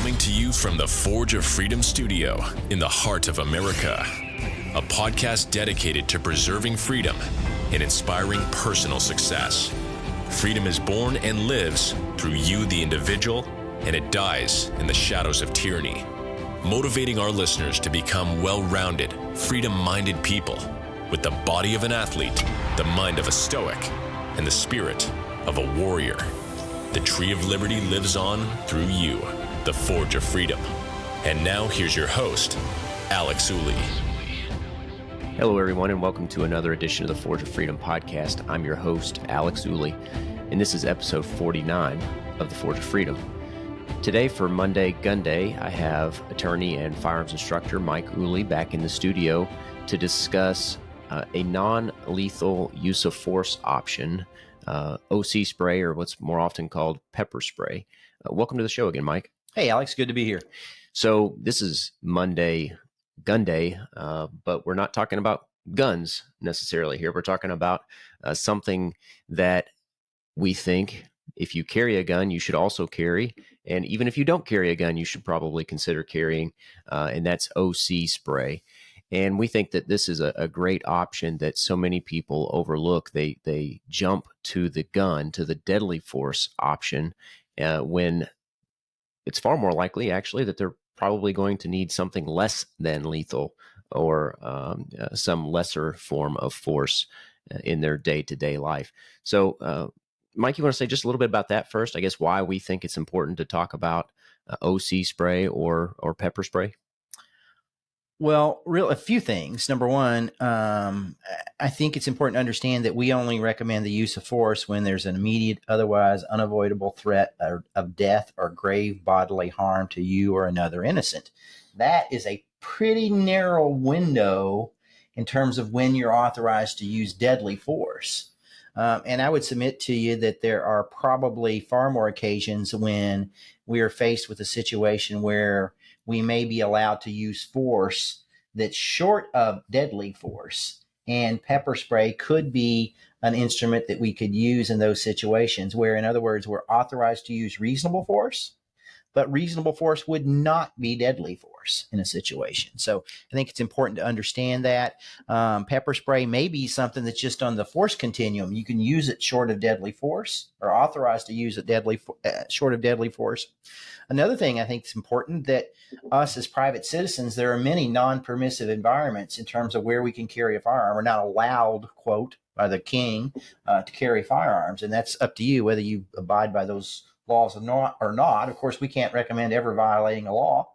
Coming to you from the Forge of Freedom studio in the heart of America. A podcast dedicated to preserving freedom and inspiring personal success. Freedom is born and lives through you, the individual, and it dies in the shadows of tyranny. Motivating our listeners to become well-rounded, freedom-minded people with the body of an athlete, the mind of a stoic, and the spirit of a warrior. The tree of liberty lives on through you, the Forge of Freedom. And now here's your host, Alex Ooley. Hello, everyone, and welcome to another edition of the Forge of Freedom podcast. I'm your host, Alex Ooley, and this is episode 49 of the Forge of Freedom. Today, for Monday Gun Day, I have attorney and firearms instructor Mike Ooley back in the studio to discuss a non-lethal use of force option, OC spray, or what's more often called pepper spray. Welcome to the show again, Mike. Hey, Alex, good to be here. So this is Monday Gun Day, but we're not talking about guns necessarily here. We're talking about something that we think if you carry a gun, you should also carry. And even if you don't carry a gun, you should probably consider carrying, and that's OC spray. And we think that this is a great option that so many people overlook. They jump to the gun, to the deadly force option, when it's far more likely, actually, that they're probably going to need something less than lethal or some lesser form of force in their day-to-day life. So, Mike, you want to say just a little bit about that first? I guess why we think it's important to talk about OC spray or pepper spray? Well, a few things. Number one, I think it's important to understand that we only recommend the use of force when there's an immediate, otherwise unavoidable threat of death or grave bodily harm to you or another innocent. That is a pretty narrow window in terms of when you're authorized to use deadly force. And I would submit to you that there are probably far more occasions when we are faced with a situation where we may be allowed to use force that's short of deadly force. And pepper spray could be an instrument that we could use in those situations where, in other words, we're authorized to use reasonable force, but reasonable force would not be deadly force in a situation. So I think it's important to understand that. Pepper spray may be something that's just on the force continuum. You can use it short of deadly force, or authorized to use it short of deadly force. Another thing I think is important, that us as private citizens, there are many non-permissive environments in terms of where we can carry a firearm. We're not allowed, quote, by the king to carry firearms. And that's up to you whether you abide by those laws or not. Of course, we can't recommend ever violating a law,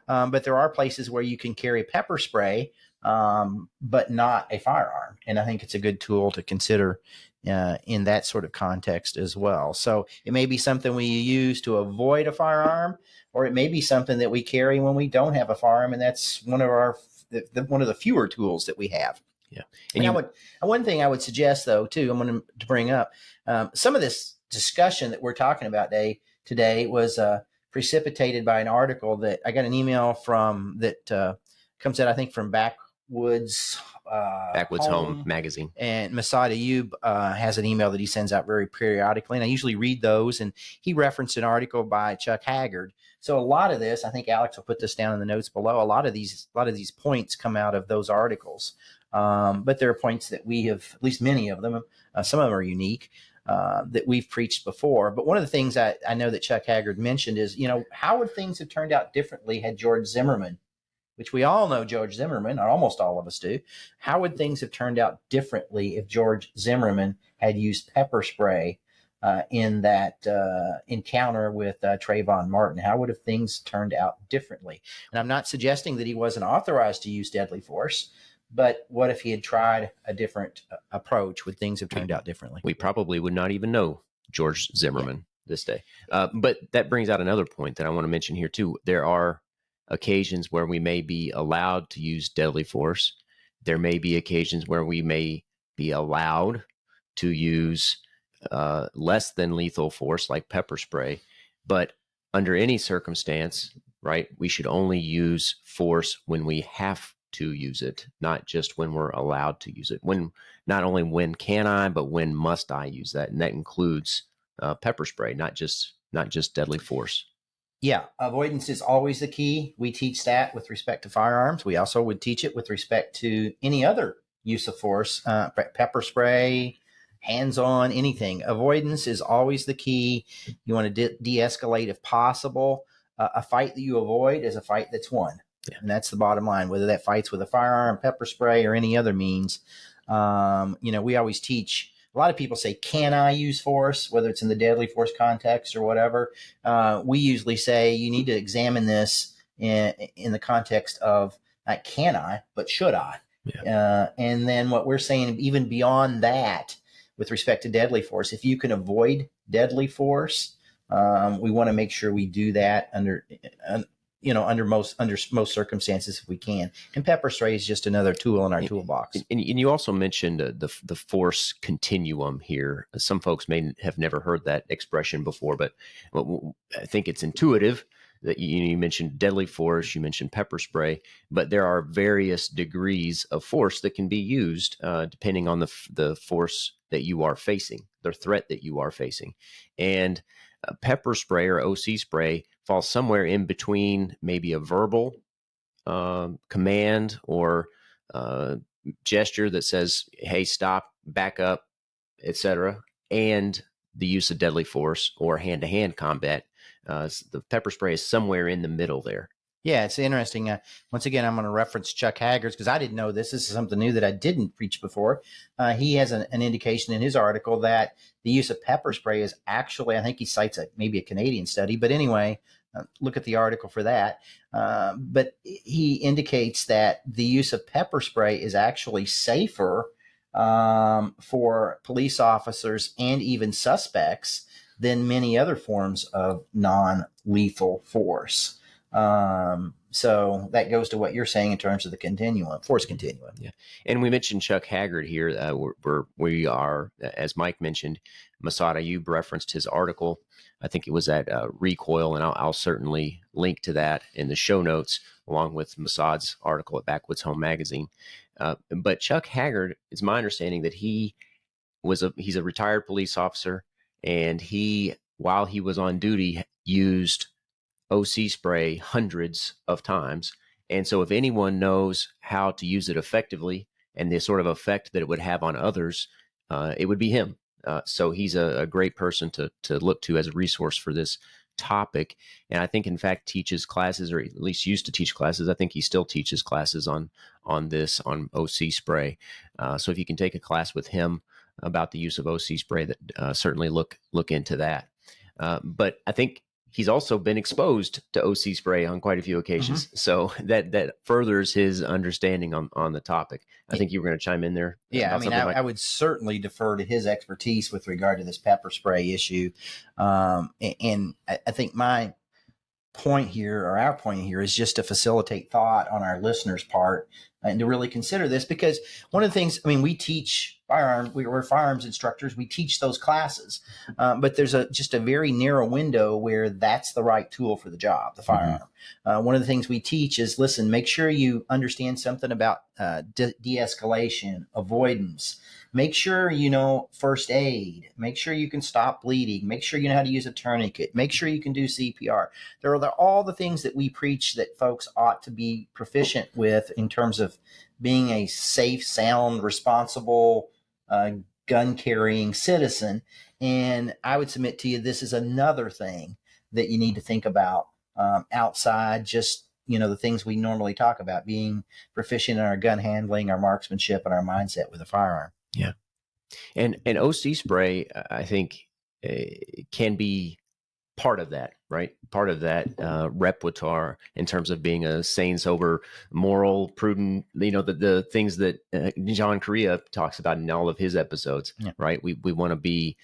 but there are places where you can carry pepper spray, but not a firearm. And I think it's a good tool to consider in that sort of context as well. So it may be something we use to avoid a firearm, or it may be something that we carry when we don't have a firearm, and that's one of the fewer tools that we have. Yeah. And one thing I would suggest, though, too, I'm going to bring up some of this discussion that we're talking about today was precipitated by an article that I got an email from that comes out, I think, from Backwoods Home magazine. And Massad Ayoob has an email that he sends out very periodically, and I usually read those. And he referenced an article by Chuck Haggard. So a lot of this, I think Alex will put this down in the notes below. A lot of these points come out of those articles, but there are points that we have, at least many of them. Some of them are unique. That we've preached before. But one of the things I know that Chuck Haggard mentioned is, how would things have turned out differently had George Zimmerman, which we all know George Zimmerman, or almost all of us do, how would things have turned out differently if George Zimmerman had used pepper spray in that encounter with Trayvon Martin? How would have things turned out differently? And I'm not suggesting that he wasn't authorized to use deadly force, but what if he had tried a different approach? Would things have turned out differently? We probably would not even know George Zimmerman this day. But that brings out another point that I want to mention here, too. There are occasions where we may be allowed to use deadly force. There may be occasions where we may be allowed to use less than lethal force, like pepper spray. But under any circumstance, right, we should only use force when we have to use it, not just when we're allowed to use it. Not only when can I, but when must I use that? And that includes pepper spray, not just deadly force. Yeah, avoidance is always the key. We teach that with respect to firearms. We also would teach it with respect to any other use of force, pepper spray, hands-on, anything. Avoidance is always the key. You want to de-escalate if possible. A fight that you avoid is a fight that's won. Yeah. And that's the bottom line, whether that fight's with a firearm, pepper spray, or any other means. We always teach. A lot of people say, can I use force, whether it's in the deadly force context or whatever? We usually say you need to examine this in the context of not can I, but should I? Yeah. And then what we're saying, even beyond that, with respect to deadly force, if you can avoid deadly force, we want to make sure we do that under most circumstances if we can. And pepper spray is just another tool in our toolbox. And you also mentioned the force continuum here. Some folks may have never heard that expression before, but I think it's intuitive that you mentioned deadly force, you mentioned pepper spray, but there are various degrees of force that can be used depending on the force that you are facing, the threat that you are facing. And pepper spray or OC spray falls somewhere in between maybe a verbal command or gesture that says, hey, stop, back up, etc., and the use of deadly force or hand-to-hand combat. The pepper spray is somewhere in the middle there. Yeah, it's interesting. Once again, I'm going to reference Chuck Haggard because I didn't know this. This is something new that I didn't preach before. He has an indication in his article that the use of pepper spray is actually, I think he cites maybe a Canadian study, but anyway, look at the article for that. But he indicates that the use of pepper spray is actually safer for police officers and even suspects than many other forms of non-lethal force. So that goes to what you're saying in terms of the force continuum. Yeah. And we mentioned Chuck Haggard here. We are, as Mike mentioned, Massad Ayoob referenced his article. I think it was at Recoil, and I'll certainly link to that in the show notes, along with Massad's article at Backwoods Home Magazine. But Chuck Haggard, it's my understanding that he's a retired police officer, and while he was on duty, used OC spray hundreds of times. And so if anyone knows how to use it effectively and the sort of effect that it would have on others, it would be him. So he's a great person to look to as a resource for this topic. And I think, in fact, teaches classes, or at least used to teach classes. I think he still teaches classes on OC spray. So if you can take a class with him about the use of OC spray, that certainly look into that. But I think he's also been exposed to OC spray on quite a few occasions. Mm-hmm. So that furthers his understanding on the topic. I think you were going to chime in there. Yeah, I mean, I would certainly defer to his expertise with regard to this pepper spray issue. And I think my point here, or our point here, is just to facilitate thought on our listeners' part and to really consider this, because one of the things, I mean, we teach we're firearms instructors. We teach those classes, but there's just a very narrow window where that's the right tool for the job, the firearm. Mm-hmm. One of the things we teach is, listen, make sure you understand something about de-escalation, avoidance. Make sure you know first aid. Make sure you can stop bleeding. Make sure you know how to use a tourniquet. Make sure you can do CPR. There are all the things that we preach that folks ought to be proficient with in terms of being a safe, sound, responsible, gun-carrying citizen. And I would submit to you, this is another thing that you need to think about outside just, the things we normally talk about, being proficient in our gun handling, our marksmanship, and our mindset with a firearm. Yeah. And OC spray, I think, can be part of that, right? Part of that repertoire in terms of being a sane, sober, moral, prudent, the things that John Correa talks about in all of his episodes, yeah. Right? We want to be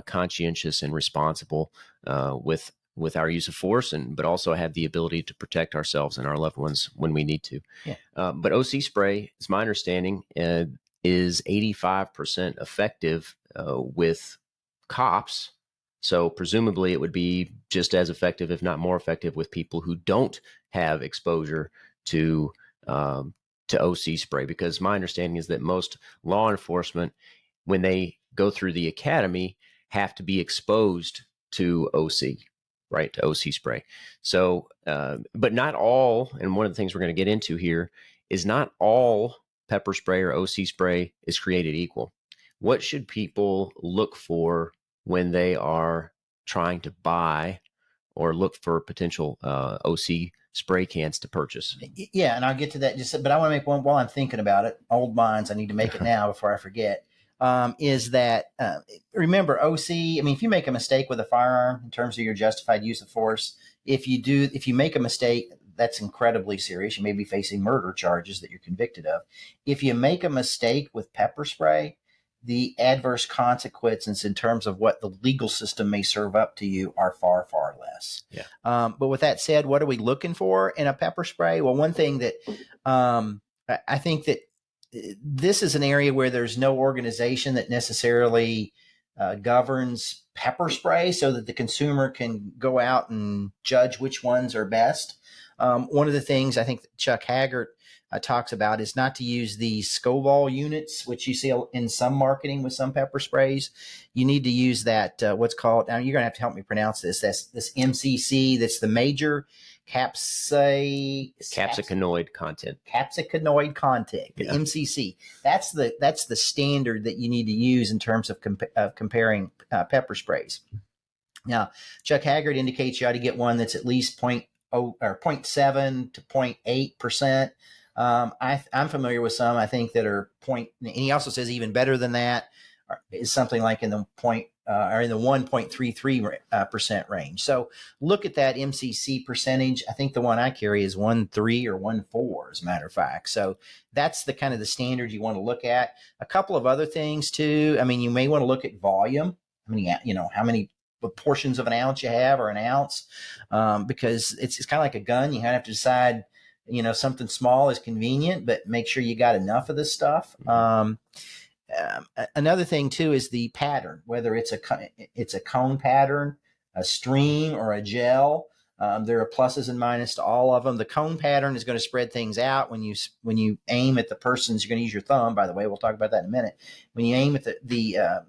conscientious and responsible with our use of force, but also have the ability to protect ourselves and our loved ones when we need to. Yeah. But OC spray, it's my understanding, is 85% effective with cops. So presumably it would be just as effective, if not more effective, with people who don't have exposure to OC spray. Because my understanding is that most law enforcement, when they go through the academy, have to be exposed to OC. right, to OC spray. So, but not all, and one of the things we're going to get into here is not all pepper spray or OC spray is created equal. What should people look for when they are trying to buy or look for potential OC spray cans to purchase? Yeah, and I'll get to that just, but I want to make one while I'm thinking about it. Old minds, I need to make it now before I forget. Is that remember OC? I mean, if you make a mistake with a firearm in terms of your justified use of force, if you make a mistake, that's incredibly serious. You may be facing murder charges that you're convicted of. If you make a mistake with pepper spray, the adverse consequences in terms of what the legal system may serve up to you are far, far less. Yeah. But with that said, what are we looking for in a pepper spray? Well, one thing that I think that this is an area where there's no organization that necessarily governs pepper spray so that the consumer can go out and judge which ones are best. One of the things I think that Chuck Haggard talks about is not to use the Scoville units, which you see in some marketing with some pepper sprays. You need to use that, what's called, now you're going to have to help me pronounce this, this MCC, that's the major capsicanoid content. Capsicanoid content, the MCC. That's the standard that you need to use in terms of comparing pepper sprays. Now, Chuck Haggard indicates you ought to get one that's at least 0.7 to 0.8%. I'm familiar with some, I think, that are and he also says even better than that is something like in the 1.33% range. So look at that MCC percentage. I think the one I carry is 1.3 or 1.4, as a matter of fact. So that's the kind of the standard you want to look at. A couple of other things too. I mean, you may want to look at volume. How many portions of an ounce you have, or an ounce, because it's kind of like a gun. You have to decide, something small is convenient, but make sure you got enough of this stuff. Another thing too is the pattern, whether it's a cone pattern, a stream, or a gel. There are pluses and minuses to all of them. The cone pattern is going to spread things out. When you aim at the person's, you're going to use your thumb, by the way. We'll talk about that in a minute. When you aim at the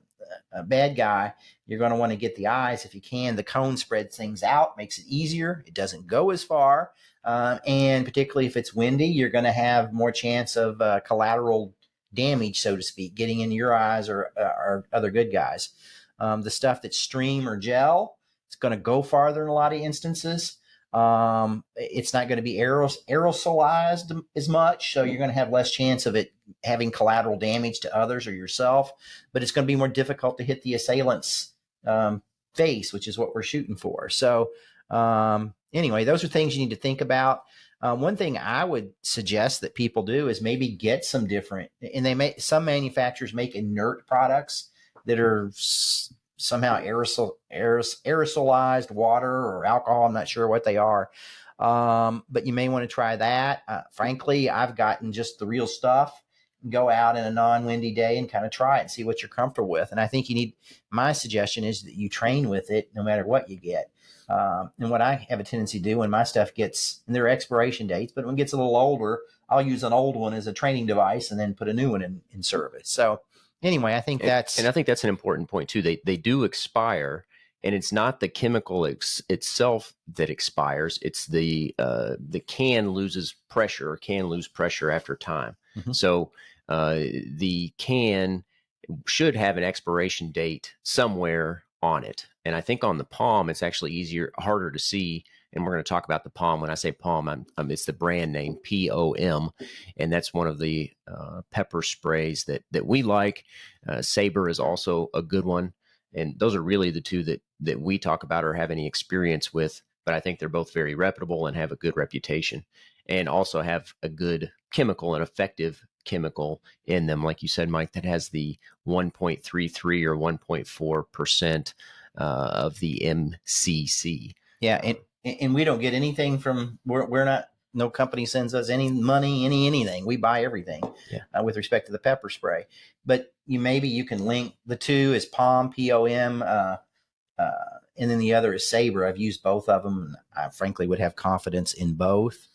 bad guy, you're going to want to get the eyes if you can. The cone spreads things out, makes it easier. It doesn't go as far. And particularly if it's windy, you're going to have more chance of collateral damage, so to speak, getting into your eyes or other good guys. The stuff that's stream or gel, it's going to go farther in a lot of instances. It's not going to be aerosolized as much, so you're going to have less chance of it having collateral damage to others or yourself, but it's going to be more difficult to hit the assailant's face, which is what we're shooting for. So anyway, those are things you need to think about. One thing I would suggest that people do is maybe get some different, and some manufacturers make inert products that are somehow aerosolized water or alcohol. I'm not sure what they are. But you may want to try that. Frankly, I've gotten just the real stuff, go out in a non-windy day and kind of try it and see what you're comfortable with. And I think my suggestion is that you train with it no matter what you get. And what I have a tendency to do when my stuff gets, and there are expiration dates, but when it gets a little older, I'll use an old one as a training device and then put a new one in service. So anyway, I think that's an important point too. They do expire, and it's not the chemical itself that expires. It's the can loses pressure, or can lose pressure after time. Mm-hmm. So the can should have an expiration date somewhere on it. And I think on the palm, it's actually harder to see. And we're going to talk about the palm. When I say palm, it's the brand name POM, and that's one of the pepper sprays that we like. Sabre is also a good one, and those are really the two that we talk about or have any experience with. But I think they're both very reputable and have a good reputation, and also have a good chemical and effective chemical in them, like you said, Mike, that has the 1.33 or 1.4% of the MCC. Yeah, and we don't get anything from, we're not, no company sends us any money, anything. We buy everything with respect to the pepper spray. But maybe you can link the two as POM, POM, and then the other is Sabre. I've used both of them. I frankly would have confidence in both.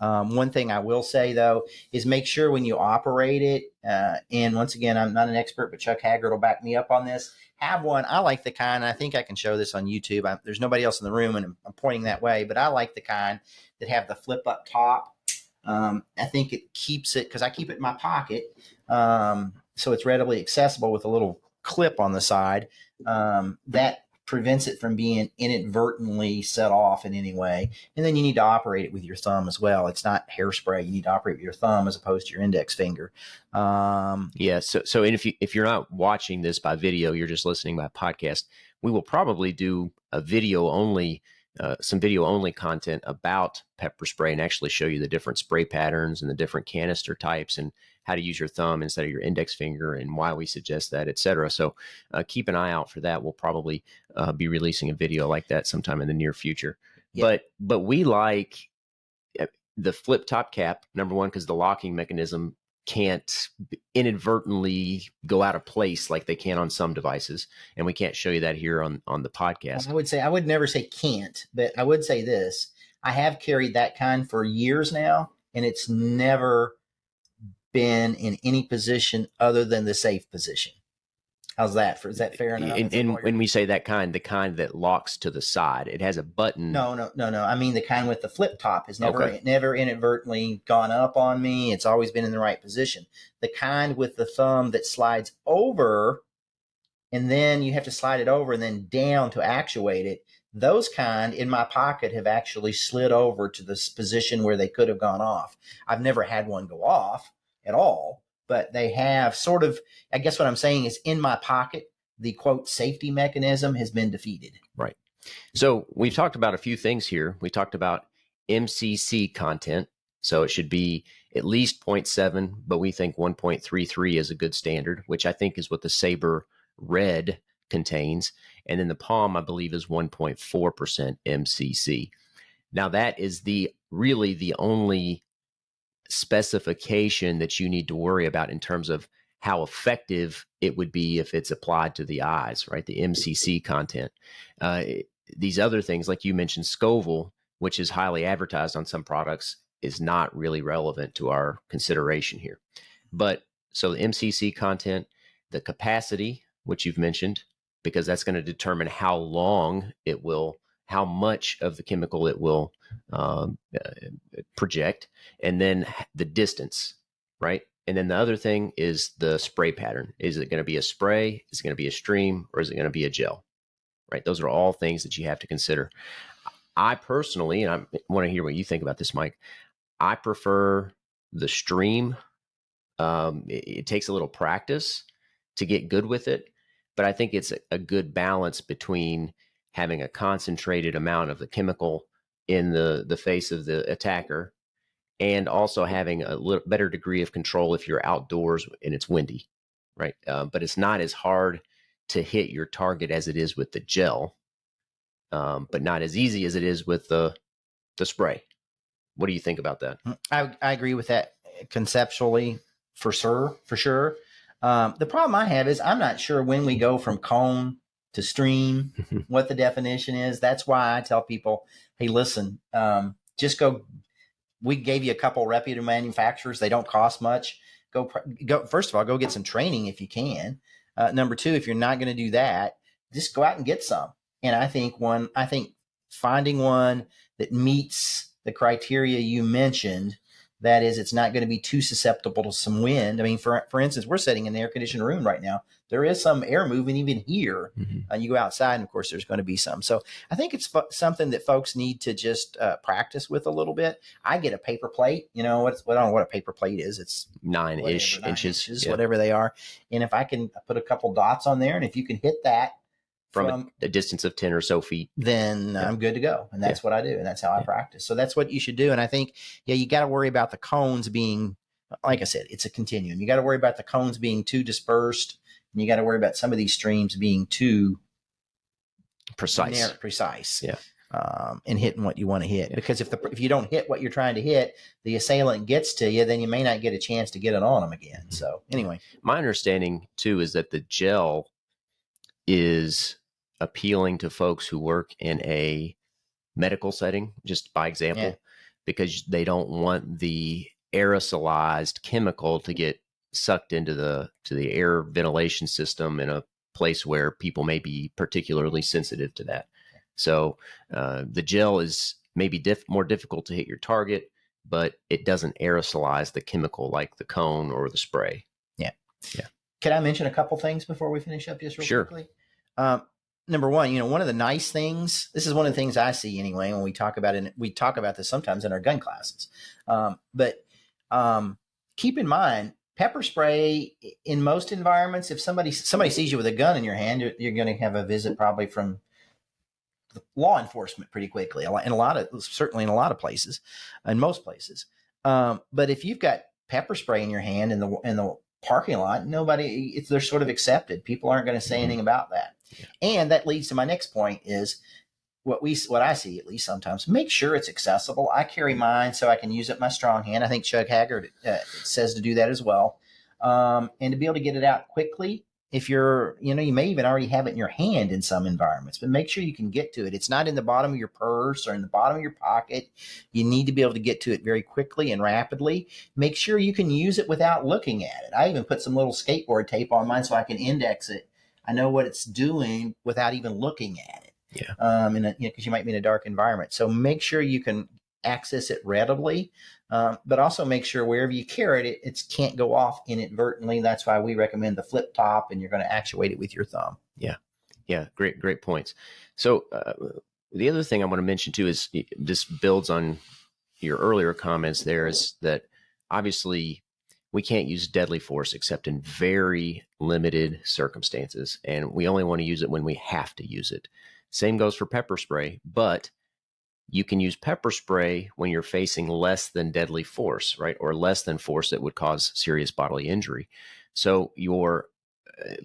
One thing I will say, though, is make sure when you operate it, and once again, I'm not an expert, but Chuck Haggard will back me up on this. Have one. I like the kind, I think I can show this on YouTube. There's nobody else in the room, and I'm pointing that way, but I like the kind that have the flip up top. I think it keeps it, because I keep it in my pocket, so it's readily accessible with a little clip on the side. That prevents it from being inadvertently set off in any way. And then you need to operate it with your thumb as well. It's not hairspray. You need to operate with your thumb as opposed to your index finger. Yeah. So if you're not watching this by video, you're just listening by podcast, we will probably do a video only, some video only content about pepper spray and actually show you the different spray patterns and the different canister types and how to use your thumb instead of your index finger and why we suggest that, et cetera. So keep an eye out for that. We'll probably be releasing a video like that sometime in the near future. Yeah. But we like the flip top cap, number one, because the locking mechanism can't inadvertently go out of place like they can on some devices. And we can't show you that here on the podcast. I would never say can't, but I would say this. I have carried that kind for years now, and it's never been in any position other than the safe position. How's that? Is that fair enough? And when we say that kind, the kind that locks to the side, it has a button. No. I mean the kind with the flip top has never inadvertently gone up on me. It's always been in the right position. The kind with the thumb that slides over, and then you have to slide it over and then down to actuate it. Those kind in my pocket have actually slid over to this position where they could have gone off. I've never had one go off at all, but they have sort of, I guess what I'm saying is in my pocket, the quote safety mechanism has been defeated. Right. So we've talked about a few things here. We talked about MCC content. So it should be at least 0.7, but we think 1.33 is a good standard, which I think is what the Sabre Red contains. And then the Palm, I believe, is 1.4% MCC. Now that is really the only specification that you need to worry about in terms of how effective it would be if it's applied to the eyes, right? The MCC content. These other things, like you mentioned, Scoville, which is highly advertised on some products, is not really relevant to our consideration here. But so the MCC content, the capacity, which you've mentioned, because that's going to determine how long it will, how much of the chemical it will project, and then the distance, right? And then the other thing is the spray pattern. Is it going to be a spray? Is it going to be a stream? Or is it going to be a gel, right? Those are all things that you have to consider. I personally, and I want to hear what you think about this, Mike, I prefer the stream. It takes a little practice to get good with it, but I think it's a good balance between having a concentrated amount of the chemical in the face of the attacker and also having a little better degree of control if you're outdoors and it's windy, right? But it's not as hard to hit your target as it is with the gel, but not as easy as it is with the spray. What do you think about that? I agree with that conceptually, for sure. The problem I have is I'm not sure when we go from cone to stream, what the definition is. That's why I tell people, hey, listen, just go. We gave you a couple reputable manufacturers. They don't cost much. Go. First of all, go get some training if you can. Number two, if you're not going to do that, just go out and get some. And I think finding one that meets the criteria you mentioned, that is, it's not going to be too susceptible to some wind. I mean, for instance, we're sitting in an air-conditioned room right now. There is some air moving even here. You go outside, and of course, there's going to be some. So I think it's something that folks need to just practice with a little bit. I get a paper plate. You know, I don't know what a paper plate is. It's 9 inches, whatever they are. And if I can put a couple dots on there, and if you can hit that from a distance of 10 or so feet, then I'm good to go. And that's what I do. And that's how I practice. So that's what you should do. And I think, you got to worry about the cones being, like I said, it's a continuum. You got to worry about the cones being too dispersed. And you got to worry about some of these streams being too precise. And hitting what you want to hit. Because if you don't hit what you're trying to hit, the assailant gets to you, then you may not get a chance to get it on them again. So anyway. My understanding too is that the gel is appealing to folks who work in a medical setting, just by example. because they don't want the aerosolized chemical to get sucked into the air ventilation system in a place where people may be particularly sensitive to that. So the gel is maybe more difficult to hit your target, but it doesn't aerosolize the chemical like the cone or the spray. Yeah. Yeah. Can I mention a couple things before we finish up just real quickly? Number one, one of the nice things, this is one of the things I see anyway, when we talk about it, we talk about this sometimes in our gun classes. But keep in mind, pepper spray in most environments, if somebody sees you with a gun in your hand, you're going to have a visit probably from law enforcement pretty quickly. Certainly in a lot of places, in most places. But if you've got pepper spray in your hand in the parking lot, they're sort of accepted. People aren't going to say anything about that. Yeah. And that leads to my next point is what I see, at least sometimes, make sure it's accessible. I carry mine so I can use it in my strong hand. I think Chuck Haggard says to do that as well. And to be able to get it out quickly. If you may even already have it in your hand in some environments, but make sure you can get to it. It's not in the bottom of your purse or in the bottom of your pocket. You need to be able to get to it very quickly and rapidly. Make sure you can use it without looking at it. I even put some little skateboard tape on mine so I can index it. I know what it's doing without even looking at it. Yeah. Because you might be in a dark environment. So make sure you can access it readily, but also make sure wherever you carry it, it can't go off inadvertently. That's why we recommend the flip top, and you're going to actuate it with your thumb. Yeah. Yeah. Great points. So the other thing I want to mention too is this builds on your earlier comments there, is that obviously we can't use deadly force except in very limited circumstances, and we only want to use it when we have to use it. Same goes for pepper spray, but you can use pepper spray when you're facing less than deadly force, right? Or less than force that would cause serious bodily injury. So your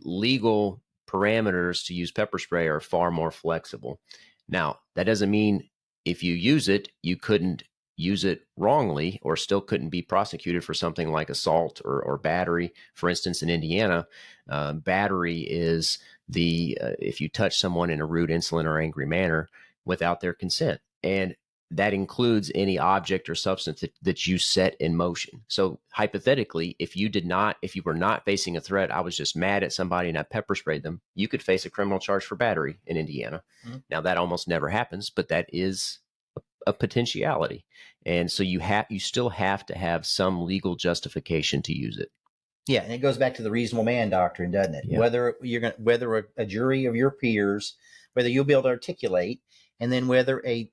legal parameters to use pepper spray are far more flexible. Now, that doesn't mean if you use it, you couldn't use it wrongly or still couldn't be prosecuted for something like assault or battery. For instance, in Indiana, battery is if you touch someone in a rude, insolent, or angry manner without their consent. And that includes any object or substance that you set in motion. So hypothetically, if you were not facing a threat, I was just mad at somebody and I pepper sprayed them, you could face a criminal charge for battery in Indiana. Mm-hmm. Now that almost never happens, but that is a potentiality. And so you still have to have some legal justification to use it. Yeah, and it goes back to the reasonable man doctrine, doesn't it? Yeah. Whether a jury of your peers, whether you'll be able to articulate, and then whether a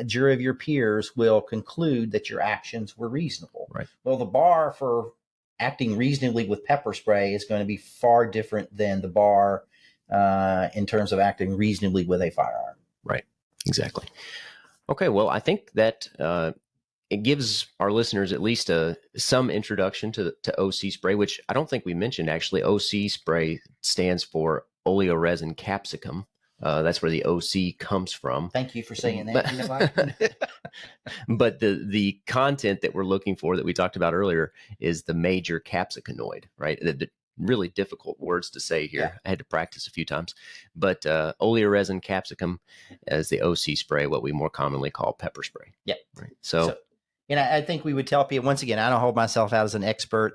jury of your peers will conclude that your actions were reasonable. Right. Well, the bar for acting reasonably with pepper spray is going to be far different than the bar in terms of acting reasonably with a firearm. Right. Exactly. Okay. Well, I think that it gives our listeners at least some introduction to OC spray, which I don't think we mentioned actually. OC spray stands for oleoresin capsicum. That's where the OC comes from. Thank you for saying that. But the content that we're looking for that we talked about earlier is the major capsicanoid, right? The really difficult words to say here. Yeah. I had to practice a few times. But oleoresin capsicum is the OC spray, what we more commonly call pepper spray. Yeah. Right. So and I think we would tell people, once again, I don't hold myself out as an expert.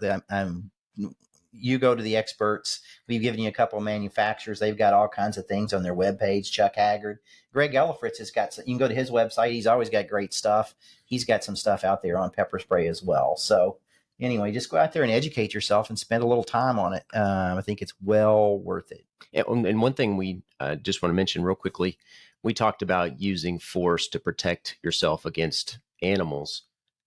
You go to the experts. We've given you a couple of manufacturers. They've got all kinds of things on their webpage. Chuck Haggard, Greg Ellifritz has got. You can go to his website. He's always got great stuff. He's got some stuff out there on pepper spray as well. So anyway, just go out there and educate yourself and spend a little time on it. I think it's well worth it. And one thing we just want to mention real quickly, we talked about using force to protect yourself against animals.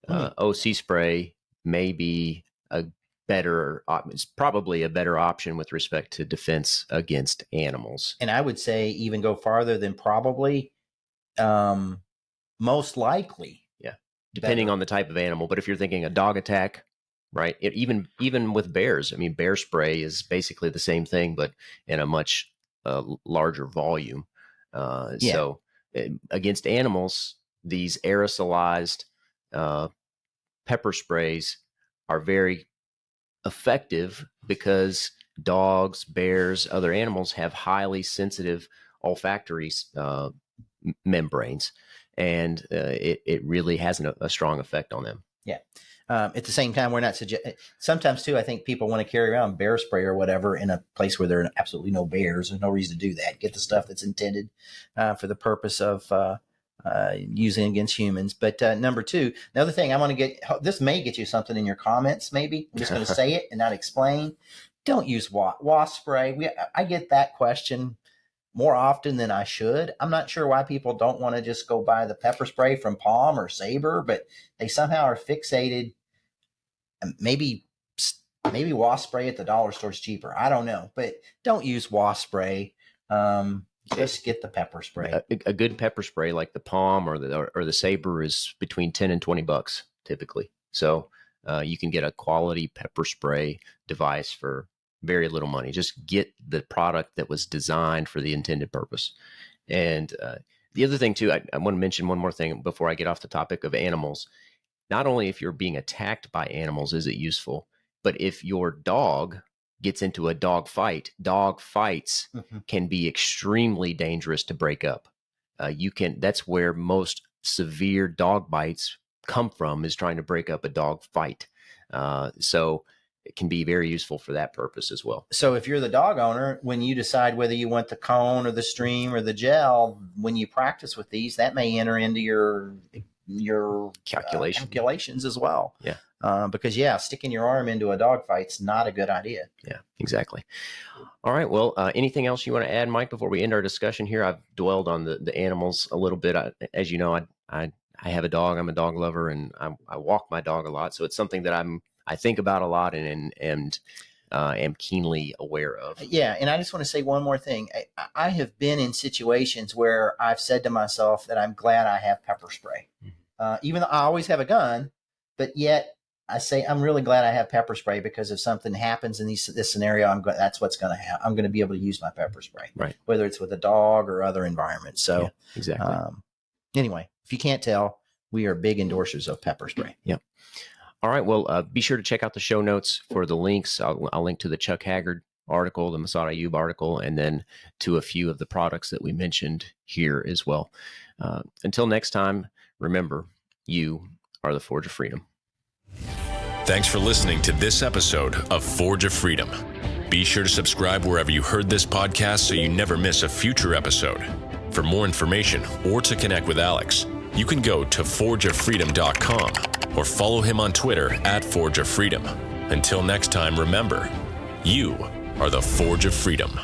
OC spray may be it's probably a better option with respect to defense against animals. And I would say even go farther than probably, most likely. Yeah. Depending on the type of animal. But if you're thinking a dog attack, right? Even with bears, I mean, bear spray is basically the same thing, but in a much larger volume. So against animals, these aerosolized pepper sprays are very effective because dogs, bears, other animals have highly sensitive olfactory membranes. and it really has a strong effect on them. Yeah. At the same time, we're not sometimes too, I think people want to carry around bear spray or whatever in a place where there are absolutely no bears. There's no reason to do that. Get the stuff that's intended for the purpose of using against humans. But number two, another thing I want to get, this may get you something in your comments, maybe. I'm just going to say it and not explain. Don't use wasp spray. I get that question more often than I should. I'm not sure why people don't want to just go buy the pepper spray from Palm or Sabre, but they somehow are fixated. Maybe wasp spray at the dollar store is cheaper. I don't know, but don't use wasp spray. Just get the pepper spray. A good pepper spray like the Palm or the Sabre is between $10 and $20 typically. So you can get a quality pepper spray device for very little money. Just get the product that was designed for the intended purpose. And the other thing too, I want to mention one more thing before I get off the topic of animals. Not only if you're being attacked by animals is it useful, but if your dog gets into a dog fights can be extremely dangerous to break up. That's where most severe dog bites come from, is trying to break up a dog fight. So it can be very useful for that purpose as well. So if you're the dog owner, when you decide whether you want the cone or the stream or the gel, when you practice with these, that may enter into your calculations as well. Yeah. Because sticking your arm into a dog fight's not a good idea. Yeah, exactly. All right. Well, anything else you want to add, Mike, before we end our discussion here? I've dwelled on the animals a little bit. As you know, I have a dog. I'm a dog lover, and I walk my dog a lot. So it's something that I think about a lot and am keenly aware of. Yeah. And I just want to say one more thing. I have been in situations where I've said to myself that I'm glad I have pepper spray. Even though I always have a gun, but yet I say I'm really glad I have pepper spray, because if something happens in this scenario, that's what's going to happen. I'm going to be able to use my pepper spray, right? Whether it's with a dog or other environments. So yeah, exactly. Anyway, if you can't tell, we are big endorsers of pepper spray. Yeah. All right. Well, be sure to check out the show notes for the links. I'll link to the Chuck Haggard article, the Massad Ayoob article, and then to a few of the products that we mentioned here as well. Until next time, remember, you are the Forge of Freedom. Thanks for listening to this episode of Forge of Freedom. Be sure to subscribe wherever you heard this podcast so you never miss a future episode. For more information or to connect with Alex, you can go to forgeoffreedom.com or follow him on Twitter @ForgeOfFreedom. Until next time, remember, you are the Forge of Freedom.